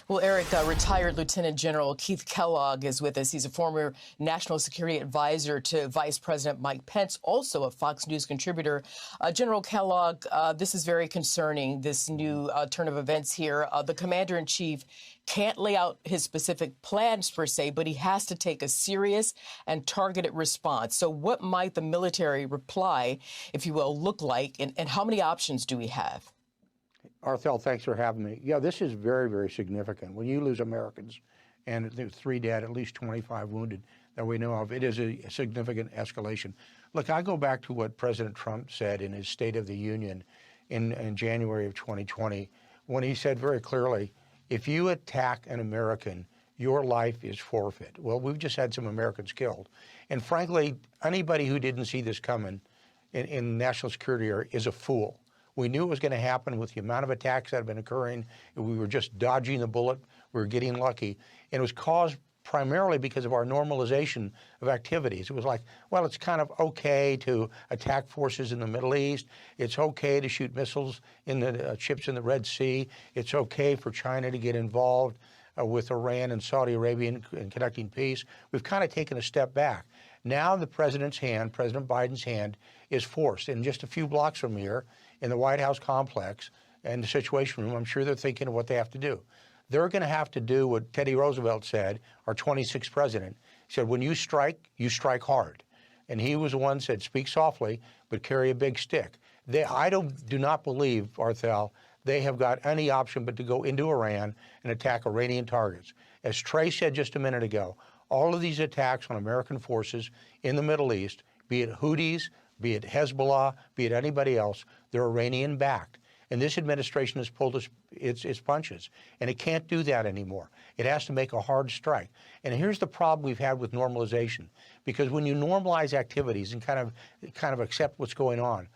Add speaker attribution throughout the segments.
Speaker 1: Well, Eric, retired Lieutenant General Keith Kellogg is with us. He's a former national security advisor to Vice President Mike Pence, also a Fox News contributor. General Kellogg, this is very concerning, this new turn of events here. The commander-in-chief can't lay out his specific plans, per se, but he has to take a serious and targeted response. So what might the military reply, if you will, look like, and how many options do we have?
Speaker 2: Arthel, thanks for having me. Yeah, this is very, very significant. When you lose Americans, and there's 3 dead, at least 25 wounded that we know of, it is a significant escalation. Look, I go back to what President Trump said in his State of the Union in January of 2020, when he said very clearly, if you attack an American, your life is forfeit. Well, we've just had some Americans killed. And frankly, anybody who didn't see this coming in national security area is a fool. We knew it was going to happen with the amount of attacks that have been occurring. We were just dodging the bullet. We were getting lucky. And it was caused primarily because of our normalization of activities. It was like, well, it's kind of okay to attack forces in the Middle East. It's okay to shoot missiles in the ships in the Red Sea. It's okay for China to get involved with Iran and Saudi Arabia in conducting peace. We've kind of taken a step back. Now the president's hand, President Biden's hand, is forced. In just a few blocks from here, in the White House complex and the Situation Room, I'm sure they're thinking of what they have to do. They're going to have to do what Teddy Roosevelt said, our 26th president. He said, when you strike hard. And he was the one who said, speak softly, but carry a big stick. I do not believe, Arthel, they have got any option but to go into Iran and attack Iranian targets. As Trey said just a minute ago, all of these attacks on American forces in the Middle East, be it Houthis, be it Hezbollah, be it anybody else, they're Iranian-backed. And this administration has pulled its punches, and it can't do that anymore. It has to make a hard strike. And here's the problem we've had with normalization, because when you normalize activities and kind of accept what's going on,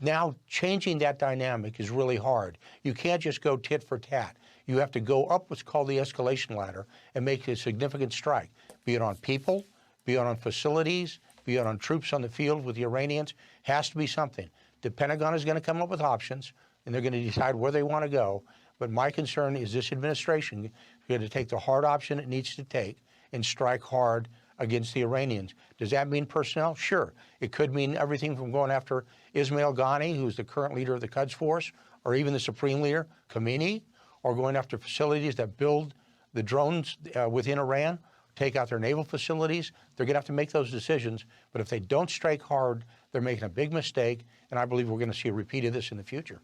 Speaker 2: now changing that dynamic is really hard. You can't just go tit for tat. You have to go up what's called the escalation ladder and make a significant strike, be it on people, be it on facilities, be it on troops on the field with the Iranians. Has to be something. The Pentagon is going to come up with options, and they're going to decide where they want to go. But my concern is this administration is going to take the hard option it needs to take and strike hard against the Iranians. Does that mean personnel? Sure. It could mean everything from going after Ismail Ghani, who's the current leader of the Quds Force, or even the Supreme Leader, Khamenei, or going after facilities that build the drones within Iran, take out their naval facilities. They're going to have to make those decisions. But if they don't strike hard, they're making a big mistake, and I believe we're going to see a repeat of this in the future.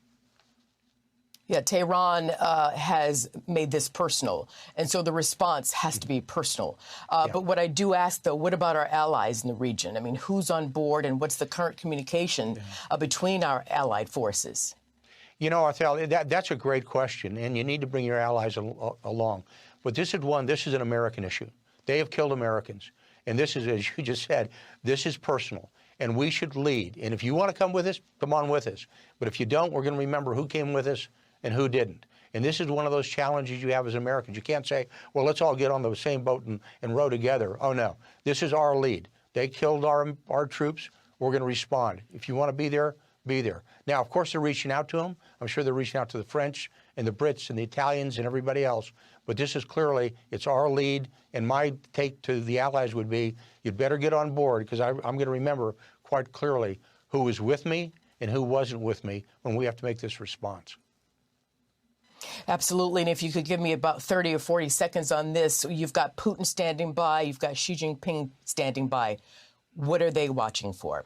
Speaker 1: Yeah, Tehran has made this personal, and so the response has to be personal. But what I do ask, though, what about our allies in the region? I mean, who's on board, and what's the current communication between our allied forces?
Speaker 2: You know, Arthel, that's a great question, and you need to bring your allies along. But this is an American issue. They have killed Americans. And this is, as you just said, this is personal. And we should lead. And if you want to come with us, come on with us. But if you don't, we're going to remember who came with us and who didn't. And this is one of those challenges you have as Americans. You can't say, well, let's all get on the same boat and row together. Oh, no. This is our lead. They killed our troops. We're going to respond. If you want to be there, be there. Now, of course, they're reaching out to them. I'm sure they're reaching out to the French and the Brits and the Italians and everybody else. But this is clearly, it's our lead. And my take to the allies would be, you'd better get on board, because I'm going to remember quite clearly who was with me and who wasn't with me when we have to make this response.
Speaker 1: Absolutely. And if you could give me about 30 or 40 seconds on this, you've got Putin standing by, you've got Xi Jinping standing by. What are they watching for?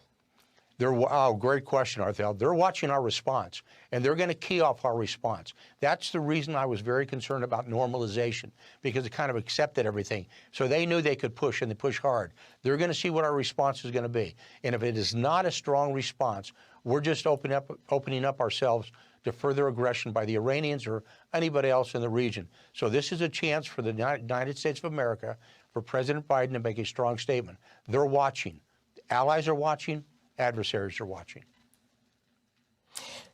Speaker 2: Great question, Arthel. They're watching our response, and they're going to key off our response. That's the reason I was very concerned about normalization, because it kind of accepted everything. So they knew they could push, and they push hard. They're going to see what our response is going to be. And if it is not a strong response, we're just opening up ourselves to further aggression by the Iranians or anybody else in the region. So this is a chance for the United States of America, for President Biden to make a strong statement. They're watching. Allies are watching. Adversaries are watching.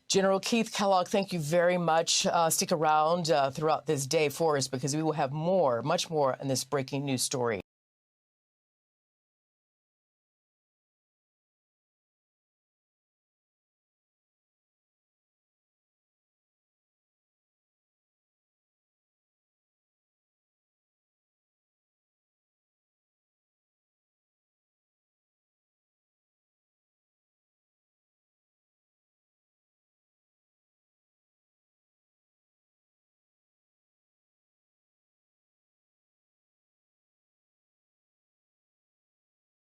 Speaker 1: General Keith Kellogg, thank you very much. Stick around throughout this day for us, because we will have more, much more, in this breaking news story.